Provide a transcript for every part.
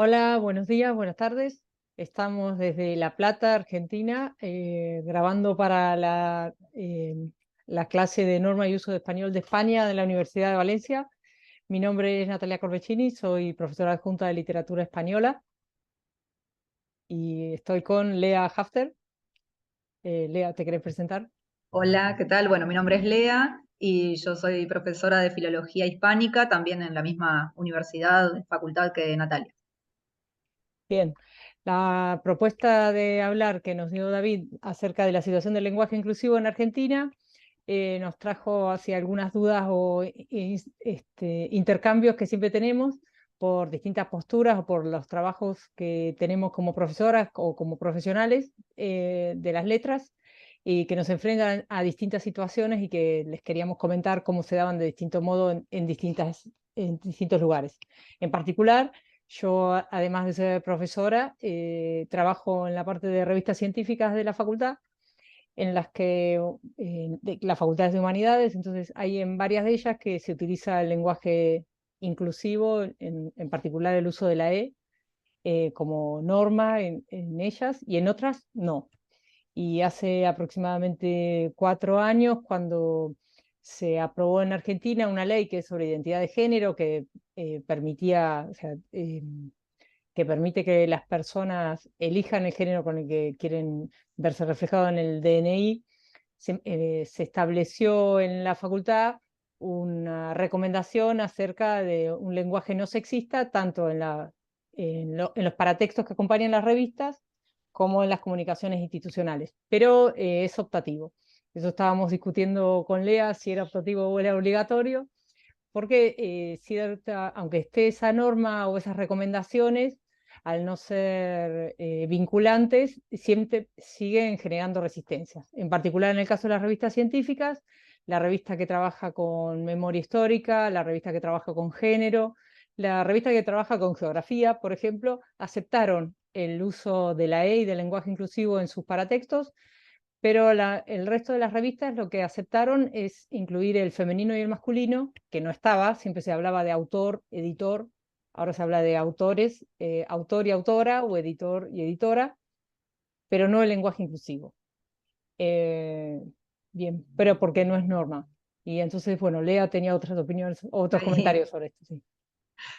Hola, buenos días, buenas tardes. Estamos desde La Plata, Argentina, grabando para la clase de Norma y Uso de Español de España de la Universidad de Valencia. Mi nombre es Natalia Corvechini, soy profesora adjunta de Literatura Española y estoy con Lea Hafter. Lea, ¿te querés presentar? Hola, ¿qué tal? Bueno, mi nombre es Lea y yo soy profesora de Filología Hispánica, también en la misma universidad, facultad que Natalia. Bien. La propuesta de hablar que nos dio David acerca de la situación del lenguaje inclusivo en Argentina nos trajo hacia algunas dudas o intercambios que siempre tenemos por distintas posturas o por los trabajos que tenemos como profesoras o como profesionales de las letras y que nos enfrentan a distintas situaciones y que les queríamos comentar cómo se daban de distinto modo en distintos lugares. En particular, yo, además de ser profesora, trabajo en la parte de revistas científicas de la facultad en las que de las facultades de humanidades, entonces hay en varias de ellas que se utiliza el lenguaje inclusivo, en particular el uso de la como norma en ellas y en otras no. Y hace aproximadamente 4 años, cuando se aprobó en Argentina una ley que es sobre identidad de género, que permitía, o sea, que permite que las personas elijan el género con el que quieren verse reflejado en el DNI, se estableció en la facultad una recomendación acerca de un lenguaje no sexista, tanto en los paratextos que acompañan las revistas como en las comunicaciones institucionales, pero es optativo. Eso estábamos discutiendo con Lea, si era optativo o era obligatorio, porque aunque esté esa norma o esas recomendaciones, al no ser vinculantes, siempre siguen generando resistencias. En particular en el caso de las revistas científicas, la revista que trabaja con memoria histórica, la revista que trabaja con género, la revista que trabaja con geografía, por ejemplo, aceptaron el uso de la y del lenguaje inclusivo en sus paratextos, pero el resto de las revistas lo que aceptaron es incluir el femenino y el masculino, que no estaba, siempre se hablaba de autor, editor, ahora se habla de autores, autor y autora, o editor y editora, pero no el lenguaje inclusivo. Eh, Bien, pero porque no es norma. Y entonces, bueno, Lea tenía otras opiniones, otros Sí, comentarios sobre esto, sí.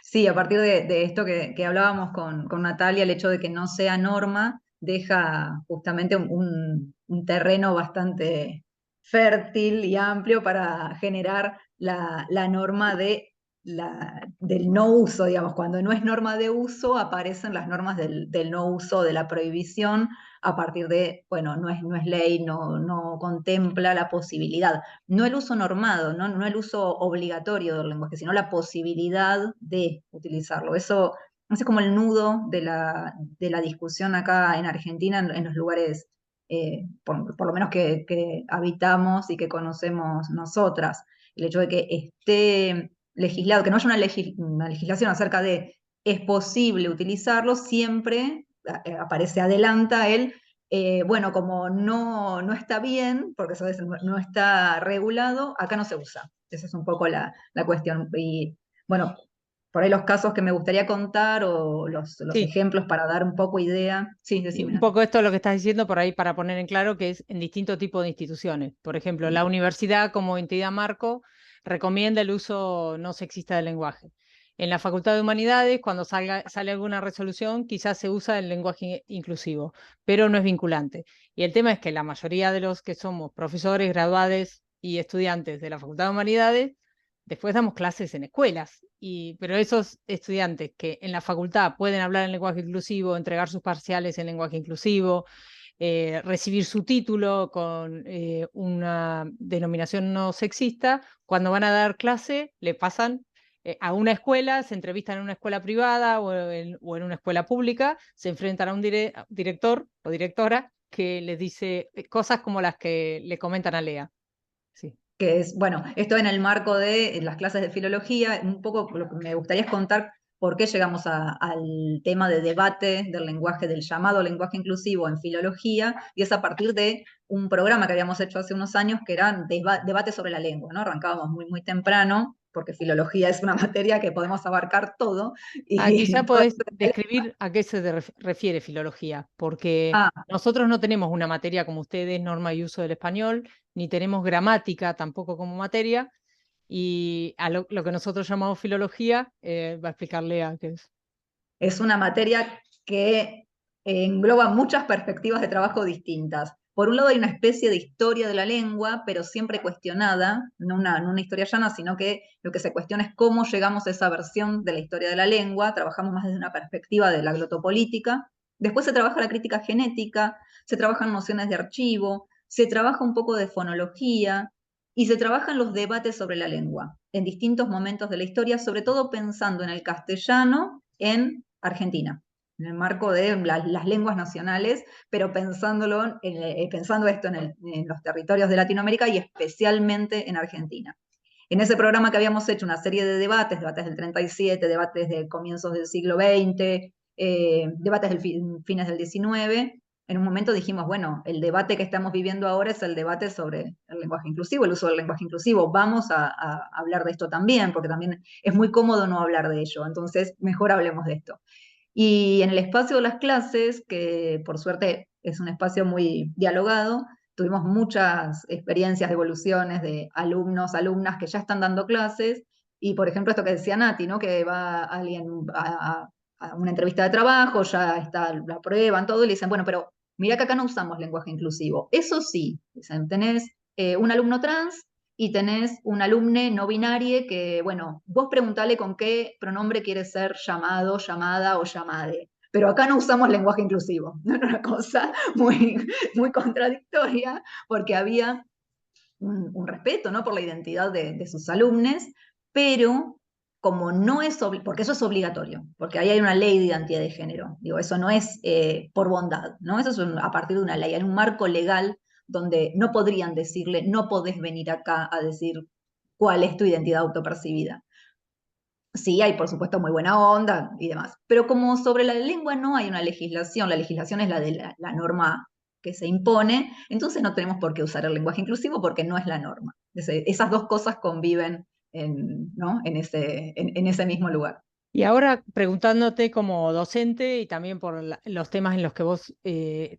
sí, a partir de esto que hablábamos con Natalia, el hecho de que no sea norma deja justamente un terreno bastante fértil y amplio para generar la norma del no uso, digamos. Cuando no es norma de uso, aparecen las normas del no uso, de la prohibición, a partir de, bueno, no es ley, no contempla la posibilidad. No el uso normado, no el uso obligatorio del lenguaje, sino la posibilidad de utilizarlo. Eso es como el nudo de la discusión acá en Argentina, en los lugares, por lo menos que habitamos y que conocemos nosotras. El hecho de que esté legislado, que no haya una legislación acerca de es posible utilizarlo, siempre aparece, adelanta el bueno, como no está bien, porque eso no está regulado, acá no se usa. Esa es un poco la cuestión. Y bueno, por ahí los casos que me gustaría contar o los Sí, ejemplos para dar un poco idea. Sí, y decime, un Nati. poco esto es lo que estás diciendo por ahí para poner en claro que es en distintos tipos de instituciones. Por ejemplo, la universidad como entidad marco recomienda el uso no sexista del lenguaje. En la Facultad de Humanidades, cuando sale alguna resolución, quizás se usa el lenguaje inclusivo, pero no es vinculante. Y el tema es que la mayoría de los que somos profesores, graduados y estudiantes de la Facultad de Humanidades, después damos clases en escuelas, pero esos estudiantes que en la facultad pueden hablar en lenguaje inclusivo, entregar sus parciales en lenguaje inclusivo, recibir su título con una denominación no sexista, cuando van a dar clase le pasan a una escuela, se entrevistan en una escuela privada o en una escuela pública, se enfrentan a un director o directora que les dice cosas como las que le comentan a Lea. Sí. Que es, bueno, esto en el marco de las clases de filología, un poco lo que me gustaría es contar por qué llegamos al tema de debate del lenguaje, del llamado lenguaje inclusivo en filología, y es a partir de un programa que habíamos hecho hace unos años que era debate sobre la lengua, ¿no? Arrancábamos muy, muy temprano porque filología es una materia que podemos abarcar todo. Quizá Y todo podés eso que te- describir a qué se refiere filología, porque Ah, nosotros no tenemos una materia como ustedes, norma y uso del español, ni tenemos gramática tampoco como materia, y a lo que nosotros llamamos filología, va a explicarle a qué es. es una materia que engloba muchas perspectivas de trabajo distintas. Por un lado hay una especie de historia de la lengua, pero siempre cuestionada, no una historia llana, sino que lo que se cuestiona es cómo llegamos a esa versión de la historia de la lengua, trabajamos más desde una perspectiva de la glotopolítica. Después se trabaja la crítica genética, se trabajan nociones de archivo, se trabaja un poco de fonología y se trabajan los debates sobre la lengua en distintos momentos de la historia, sobre todo pensando en el castellano en Argentina, en el marco de las lenguas nacionales, pero pensando esto en los territorios de Latinoamérica y especialmente en Argentina. En ese programa que habíamos hecho una serie de debates, debates del 37, debates de comienzos del siglo XX, debates del fines del XIX, en un momento dijimos, bueno, el debate que estamos viviendo ahora es el debate sobre el lenguaje inclusivo, el uso del lenguaje inclusivo. Vamos a hablar de esto también, porque también es muy cómodo no hablar de ello. Entonces, mejor hablemos de esto. Y en el espacio de las clases, que por suerte es un espacio muy dialogado, tuvimos muchas experiencias de evoluciones de alumnos, alumnas que ya están dando clases. Y por ejemplo, esto que decía Nati, ¿no? Que va alguien a una entrevista de trabajo, ya está, la prueban todo, y le dicen, bueno, pero mira que acá no usamos lenguaje inclusivo. Eso sí, dicen, tenés un alumno trans y tenés un alumne no binario que, bueno, vos preguntale con qué pronombre quiere ser llamado, llamada o llamade. Pero acá no usamos lenguaje inclusivo. No era una cosa muy contradictoria, porque había un respeto, ¿no? Por la identidad de sus alumnos, pero como no es, porque eso es obligatorio, porque ahí hay una ley de identidad de género, digo, eso no es por bondad, ¿no? Eso es a partir de una ley, hay un marco legal donde no podrían decirle, no podés venir acá a decir cuál es tu identidad autopercibida. Sí, hay por supuesto muy buena onda y demás, pero como sobre la lengua no hay una legislación, la legislación es la de la norma que se impone, entonces no tenemos por qué usar el lenguaje inclusivo porque no es la norma. Esas dos cosas conviven ¿no? En ese mismo lugar. Y ahora preguntándote como docente y también por los temas en los que vos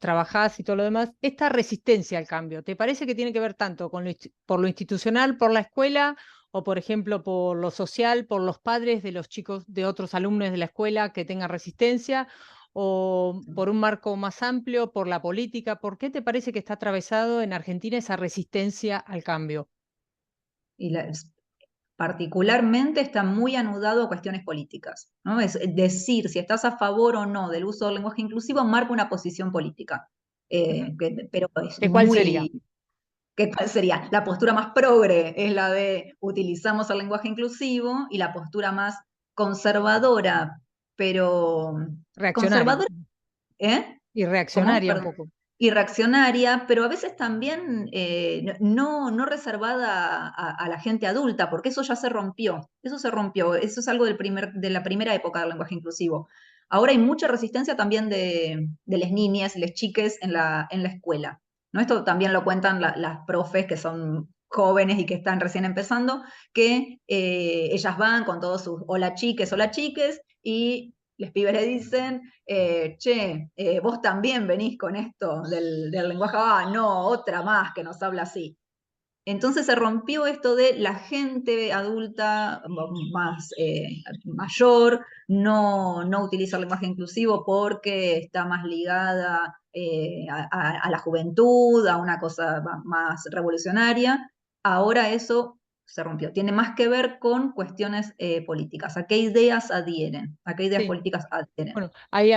trabajás y todo lo demás, esta resistencia al cambio, ¿te parece que tiene que ver tanto con por lo institucional, por la escuela, o por ejemplo por lo social, por los padres de los chicos, de otros alumnos de la escuela que tengan resistencia, o por un marco más amplio, por la política? ¿Por qué te parece que está atravesado en Argentina esa resistencia al cambio? Y particularmente está muy anudado a cuestiones políticas, ¿no? Es decir, si estás a favor o no del uso del lenguaje inclusivo, marca una posición política. Ujú. Pero es ¿De cuál sería? muy. ¿Cuál sería? La postura más progre es la de utilizamos el lenguaje inclusivo y la postura más conservadora, pero Reaccionaria. conservadora, ¿eh? Y ¿Cómo? reaccionaria un Perdón. poco. Y reaccionaria, pero a veces también no reservada a la gente adulta, porque eso ya se rompió. Eso se rompió. Eso es algo de la primera época del lenguaje inclusivo. Ahora hay mucha resistencia también de las niñas, las chiques en la escuela. ¿No? Esto también lo cuentan las profes que son jóvenes y que están recién empezando, que ellas van con todos sus hola chiques, y los pibes le dicen, che, vos también venís con esto del lenguaje, no, otra más que nos habla así. Entonces se rompió esto de la gente adulta más mayor no utiliza el lenguaje inclusivo porque está más ligada a la juventud, a una cosa más revolucionaria. Ahora eso se rompió. Tiene más que ver con cuestiones políticas. ¿A qué ideas adhieren? ¿A qué ideas Sí. políticas adhieren? Bueno, hay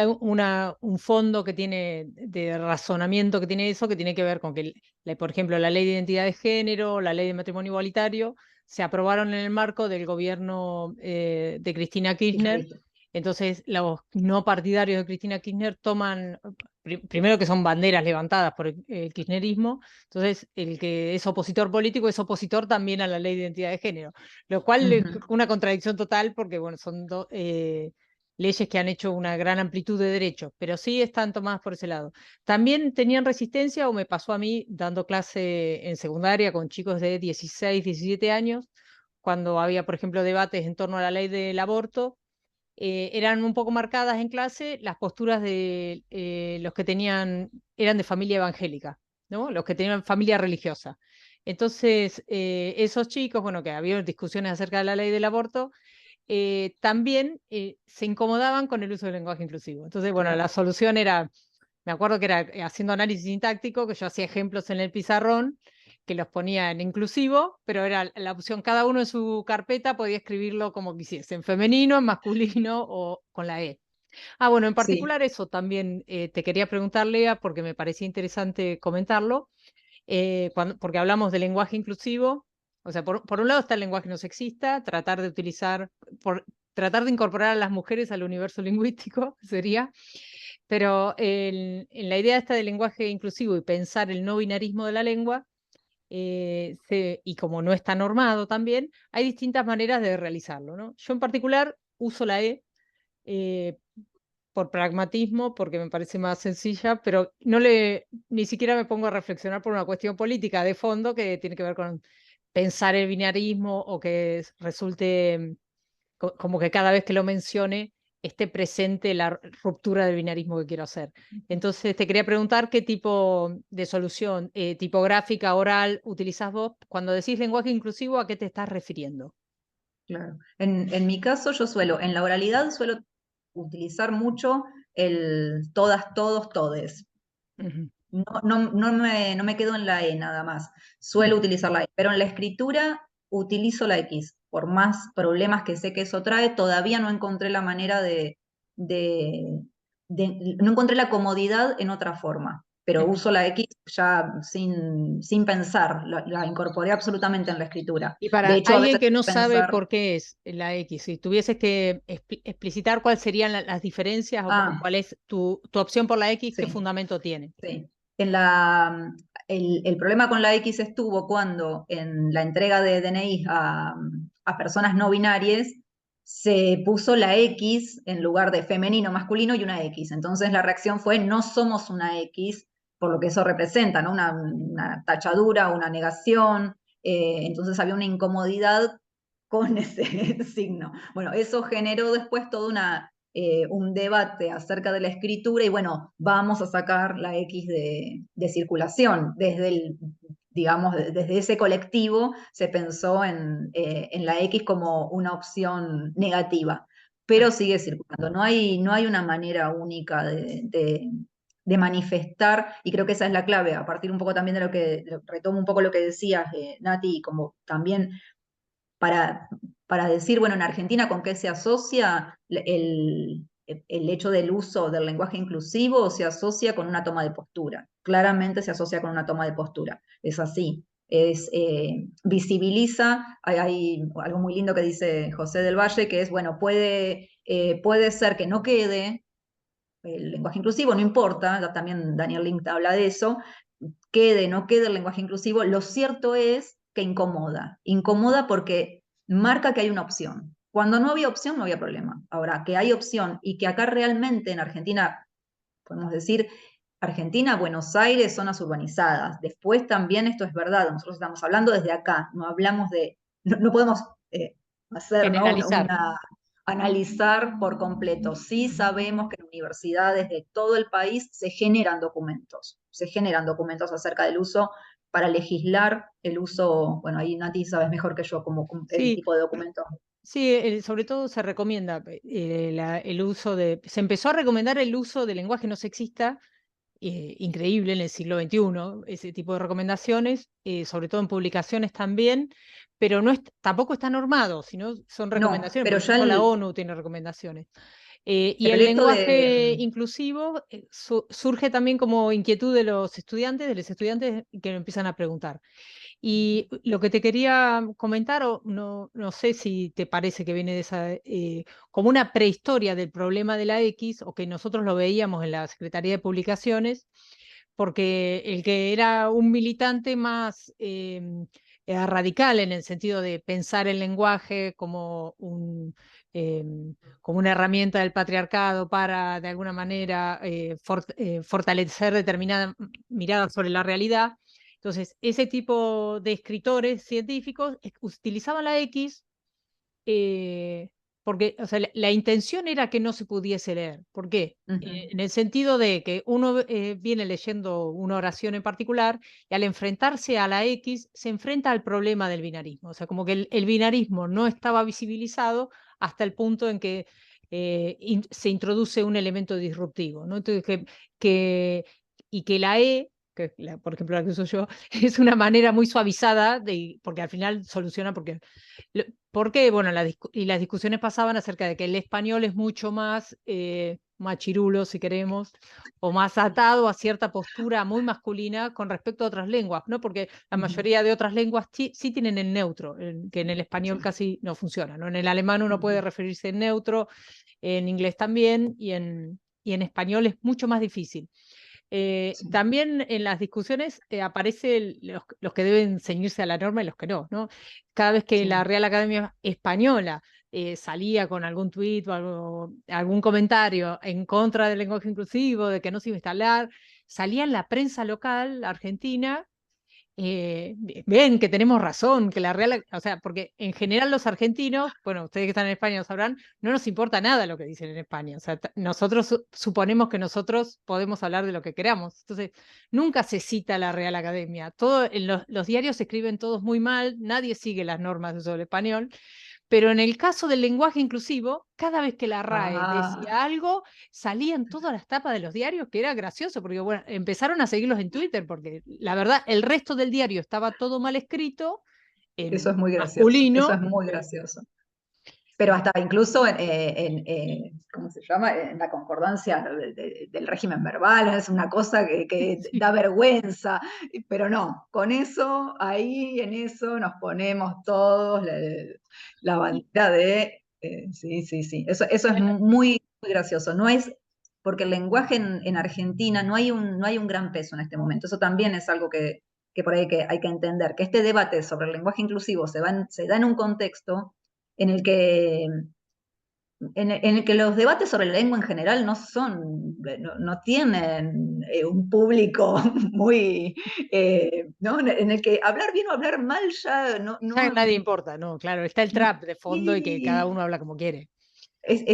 un fondo que tiene de razonamiento que tiene eso, que tiene que ver con que, por ejemplo, la ley de identidad de género, la ley de matrimonio igualitario, se aprobaron en el marco del gobierno de Cristina Kirchner. Kirchnerista. Entonces, los no partidarios de Cristina Kirchner toman, primero que son banderas levantadas por el kirchnerismo, entonces el que es opositor político es opositor también a la ley de identidad de género, lo cual es Ujú. una contradicción total porque, bueno, son dos leyes que han hecho una gran amplitud de derechos, pero sí están tomadas por ese lado. También tenían resistencia, o me pasó a mí dando clase en secundaria con chicos de 16, 17 años, cuando había, por ejemplo, debates en torno a la ley del aborto, eran un poco marcadas en clase las posturas de los que eran de familia evangélica, ¿no? Los que tenían familia religiosa. Entonces, esos chicos, bueno, que había discusiones acerca de la ley del aborto, también se incomodaban con el uso del lenguaje inclusivo. Entonces, bueno, Claro. la solución era, me acuerdo que era haciendo análisis sintáctico, que yo hacía ejemplos en el pizarrón, que los ponía en inclusivo, pero era la opción, cada uno en su carpeta podía escribirlo como quisiese, en femenino, en masculino o con la E. Ah, bueno, en Sí, particular eso también te quería preguntar, Lea, porque me parecía interesante comentarlo, porque hablamos de lenguaje inclusivo. O sea, por un lado está el lenguaje no sexista, tratar de utilizar, tratar de incorporar a las mujeres al universo lingüístico sería, pero en la idea esta del lenguaje inclusivo y pensar el no binarismo de la lengua, y como no está normado también, hay distintas maneras de realizarlo, ¿no? Yo en particular uso la E, eh, por pragmatismo, porque me parece más sencilla, pero ni siquiera me pongo a reflexionar por una cuestión política de fondo que tiene que ver con pensar el binarismo o que resulte como que cada vez que lo mencione esté presente la ruptura del binarismo que quiero hacer. Entonces, te quería preguntar qué tipo de solución tipográfica, oral, utilizás vos. Cuando decís lenguaje inclusivo, ¿a qué te estás refiriendo? claro. En mi caso, en la oralidad suelo utilizar mucho el todas, todos, todes. Ujú, No me quedo en la E nada más. Suelo utilizar la E, pero en la escritura utilizo la X. Por más problemas que sé que eso trae, todavía no encontré la manera de- no encontré la comodidad en otra forma. Pero ujú. uso la X ya sin pensar, la incorporé absolutamente en la escritura. Y De para hecho, a alguien veces que no sabe pensar, por qué es la X, si tuvieses que explicitar cuáles serían las diferencias o ah, cuál es tu opción por la X, ¿qué sí. fundamento tiene? Sí. El problema con la X estuvo cuando en la entrega de DNI a personas no binarias se puso la X en lugar de femenino, masculino y una X. Entonces la reacción fue no somos una X, por lo que eso representa, ¿no? Una tachadura, una negación. Entonces había una incomodidad con ese signo. Bueno, eso generó después toda un debate acerca de la escritura y bueno, vamos a sacar la X de circulación. Digamos, desde ese colectivo se pensó en la X como una opción negativa, pero sigue circulando. No hay una manera única de manifestar, y creo que esa es la clave, a partir un poco también de retomo un poco lo que decías, Nati, como también para, para decir, bueno, en Argentina, ¿con qué se asocia el hecho del uso del lenguaje inclusivo? Se asocia con una toma de postura. Claramente se asocia con una toma de postura. Es así. Visibiliza, hay algo muy lindo que dice José del Valle, que es, bueno, puede ser que no quede el lenguaje inclusivo, no importa, también Daniel Link habla de eso, quede, no quede el lenguaje inclusivo, lo cierto es que incomoda. Incomoda porque marca que hay una opción. Cuando no había opción, no había problema. Ahora, que hay opción y que acá realmente en Argentina, podemos decir, Argentina, Buenos Aires, zonas urbanizadas. Después también esto es verdad, nosotros estamos hablando desde acá, no hablamos no podemos hacer, ¿no? Generalizar. Analizar por completo. Sí sabemos que en universidades de todo el país se generan documentos acerca del uso para legislar el uso, bueno, ahí Nati sabes mejor que yo como el Sí, tipo de documentos. sí, sobre todo se recomienda el uso se empezó a recomendar el uso del lenguaje no sexista, increíble en el siglo XXI, ese tipo de recomendaciones, sobre todo en publicaciones también, pero tampoco está normado, sino son No, recomendaciones, porque incluso la ONU tiene recomendaciones. Y pero el el esto lenguaje inclusivo surge también como inquietud de los estudiantes que lo empiezan a preguntar. Y lo que te quería comentar, o no sé si te parece que viene de como una prehistoria del problema de la X, o que nosotros lo veíamos en la Secretaría de Publicaciones, porque el que era un militante más era radical en el sentido de pensar el lenguaje como una herramienta del patriarcado para, de alguna manera, fortalecer determinada mirada sobre la realidad, Entonces, ese tipo de escritores científicos utilizaban la X eh, porque, o sea, la intención era que no se pudiese leer. ¿Por qué? Ujú, En el sentido de que uno viene leyendo una oración en particular y al enfrentarse a la X se enfrenta al problema del binarismo. O sea, como que el binarismo no estaba visibilizado hasta el punto en que se introduce un elemento disruptivo, ¿no? Entonces, que, y que la E, por ejemplo la que uso yo, es una manera muy suavizada, porque al final soluciona, porque porque, bueno, y las discusiones pasaban acerca de que el español es mucho más machirulo, si queremos, o más atado a cierta postura muy masculina con respecto a otras lenguas, ¿no? Porque la ujú, mayoría de otras lenguas sí tienen el neutro, que en el español sí, casi no funciona, ¿no? En el alemán uno puede ujú, referirse en neutro, en inglés también, y en español es mucho más difícil. sí. También en las discusiones aparecen los que deben ceñirse a la norma y los que no, ¿no? Cada vez que la Sí. Real Academia Española salía con algún tuit o algún comentario en contra del lenguaje inclusivo, de que no se iba a instalar, salía en la prensa local argentina ven que tenemos razón, que la Real, o sea, porque en general los argentinos, bueno, ustedes que están en España lo sabrán, no nos importa nada lo que dicen en España, o sea, nosotros suponemos que nosotros podemos hablar de lo que queramos, entonces nunca se cita la Real Academia, todo, en los diarios se escriben todos muy mal, nadie sigue las normas de uso del español, pero en el caso del lenguaje inclusivo, cada vez que la RAE Ah, decía algo, salían todas las tapas de los diarios, que era gracioso, porque bueno, empezaron a seguirlos en Twitter, porque la verdad, el resto del diario estaba todo mal escrito, eso en es muy gracioso, eso es masculino. muy gracioso. Pero hasta incluso ¿cómo se llama? En la concordancia del régimen verbal, es una cosa que Sí. da vergüenza, pero no, con eso, ahí en eso nos ponemos todos la Y, bandera de, sí, sí, sí, eso es bueno, muy gracioso, no es, porque el lenguaje en Argentina no hay un gran peso en este momento, eso también es algo que por ahí hay que entender, que este debate sobre el lenguaje inclusivo se da en un contexto en el que, en el que los debates sobre la lengua en general no tienen un público muy, ¿no? En el que hablar bien o hablar mal ya ya nadie importa, no, claro, está el trap de fondo y que cada y uno habla como quiere.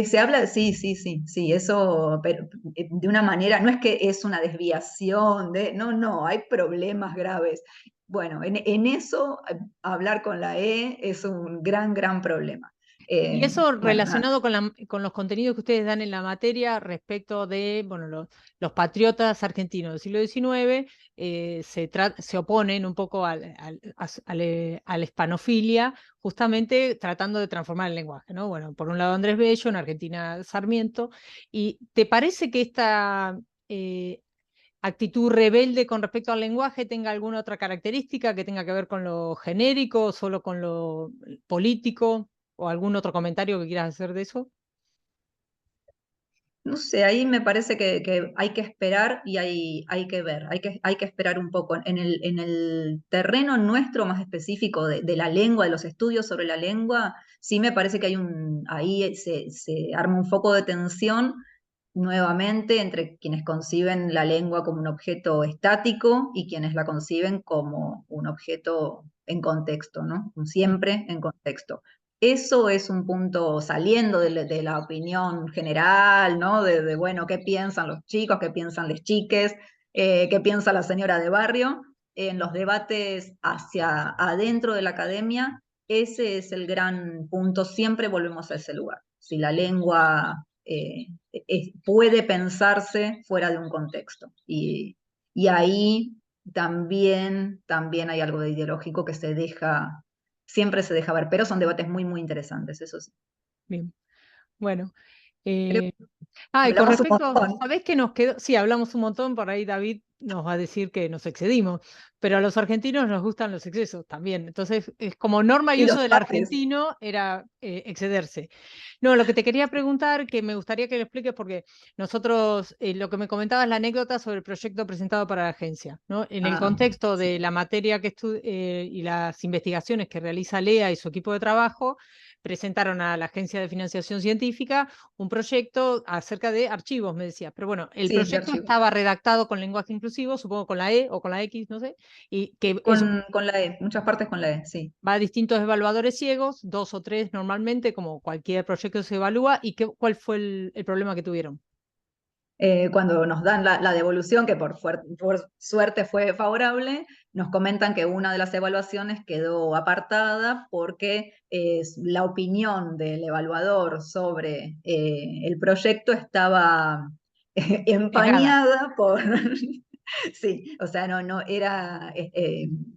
se habla, sí, sí, sí, sí, eso, pero de una manera, no es que es una desviación no, no, hay problemas graves. Bueno, en eso, hablar con la E es un gran problema. Y eso Bueno, nada. relacionado con los contenidos que ustedes dan en la materia respecto de, bueno, los patriotas argentinos del siglo XIX se oponen un poco a la hispanofilia, justamente tratando de transformar el lenguaje, ¿no? Bueno, por un lado Andrés Bello, en Argentina Sarmiento, ¿y te parece que esta actitud rebelde con respecto al lenguaje tenga alguna otra característica que tenga que ver con lo genérico, solo con lo político, o algún otro comentario que quieras hacer de eso? No sé, ahí me parece que hay que esperar y hay que ver, hay que esperar un poco. En el terreno nuestro más específico de la lengua, de los estudios sobre la lengua, sí me parece que ahí se arma un foco de tensión nuevamente entre quienes conciben la lengua como un objeto estático y quienes la conciben como un objeto en contexto, ¿no? Siempre en contexto. Eso es un punto saliendo de la opinión general, ¿no? Bueno, qué piensan los chicos, qué piensan las chiques, qué piensa la señora de barrio. En los debates hacia adentro de la academia, ese es el gran punto, siempre volvemos a ese lugar. Si la lengua puede pensarse fuera de un contexto. Y ahí también hay algo de ideológico que siempre se deja ver, pero son debates muy interesantes, eso sí. Bien, bueno. Creo eh, que y con hablamos un respecto, montón. ¿sabés qué nos quedó? Sí, hablamos un montón, por ahí David nos va a decir que nos excedimos, pero a los argentinos nos gustan los excesos también. Entonces, es como norma y Y los uso del debates. argentino era excederse. No, lo que te quería preguntar, que me gustaría que lo expliques, porque nosotros, lo que me comentabas, la anécdota sobre el proyecto presentado para la agencia, ¿no? En el Ah, contexto sí. de la materia y las investigaciones que realiza Lea y su equipo de trabajo, presentaron a la Agencia de Financiación Científica un proyecto acerca de archivos, me decía. Pero bueno, el Sí, de proyecto archivo. estaba redactado con lenguaje inclusivo, supongo con la E o con la X, no sé, y que eso Con la E, muchas partes con la E, sí. va a distintos evaluadores ciegos, 2 o 3 normalmente, como cualquier proyecto se evalúa. ¿Y cuál fue el problema que tuvieron? Cuando nos dan la devolución, que por suerte fue favorable, nos comentan que una de las evaluaciones quedó apartada porque la opinión del evaluador sobre el proyecto estaba Sesgada. empañada por... Sí, o sea, no era,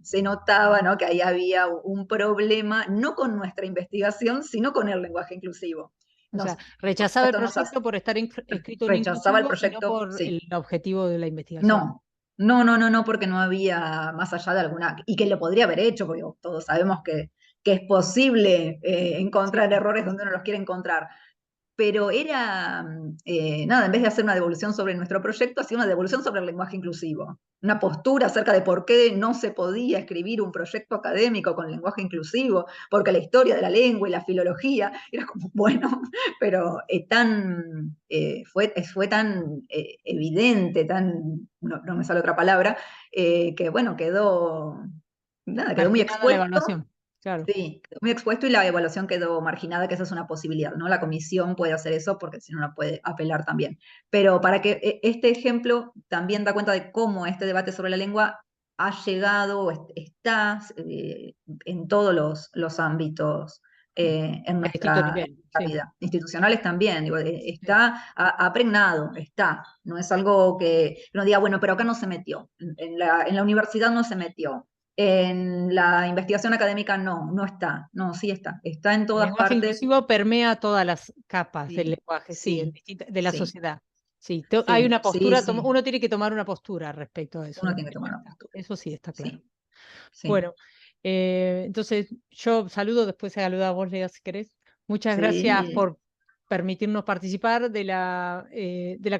se notaba, ¿no?, que ahí había un problema, no con nuestra investigación, sino con el lenguaje inclusivo. O sea, Por rechazaba el supuesto, proyecto por estar escrito en rechazaba el inclusivo y no proyecto, por sí. el objetivo de la investigación. No, no, porque no había más allá de alguna, y que lo podría haber hecho, porque todos sabemos que es posible Sí, encontrar errores donde uno los quiere encontrar, pero era, nada, en vez de hacer una devolución sobre nuestro proyecto, hacía una devolución sobre el lenguaje inclusivo. Una postura acerca de por qué no se podía escribir un proyecto académico con lenguaje inclusivo, porque la historia de la lengua y la filología era como, bueno, pero fue tan evidente, no me sale otra palabra, que bueno, quedó muy marginada la expuesto. evaluación. Claro. Sí, quedó muy expuesto y la evaluación quedó marginada, que esa es una posibilidad, ¿no? La comisión puede hacer eso porque si no la puede apelar también. Pero para que este ejemplo también da cuenta de cómo este debate sobre la lengua ha llegado, está en todos los ámbitos en De distinto nuestra nivel. Sí, vida. Institucionales también, digo, sí. ha pregnado, está. No es algo que uno diga, bueno, pero acá no se metió, en la universidad no se metió. En la investigación académica no está, no, sí está, está en El todas lenguaje partes, inclusivo permea todas las capas del sí, lenguaje, sí, sí, de la sí, sociedad. Sí, hay sí, una sí, postura, sí, uno tiene que tomar una postura respecto a eso, uno tiene que tomar una postura, eso sí está claro. sí, sí, Bueno, entonces yo saludo, después saluda a vos, Lea, si querés. Muchas gracias sí, por permitirnos participar de la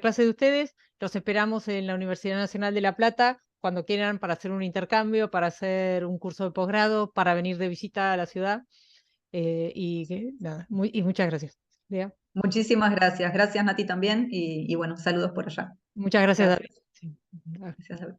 clase de ustedes. Los esperamos en la Universidad Nacional de La Plata cuando quieran para hacer un intercambio, para hacer un curso de posgrado, para venir de visita a la ciudad. Nada, y muchas gracias. Lea. muchísimas gracias, gracias Nati también, y bueno, saludos por allá, Muchas gracias, David. gracias, Sí. gracias David.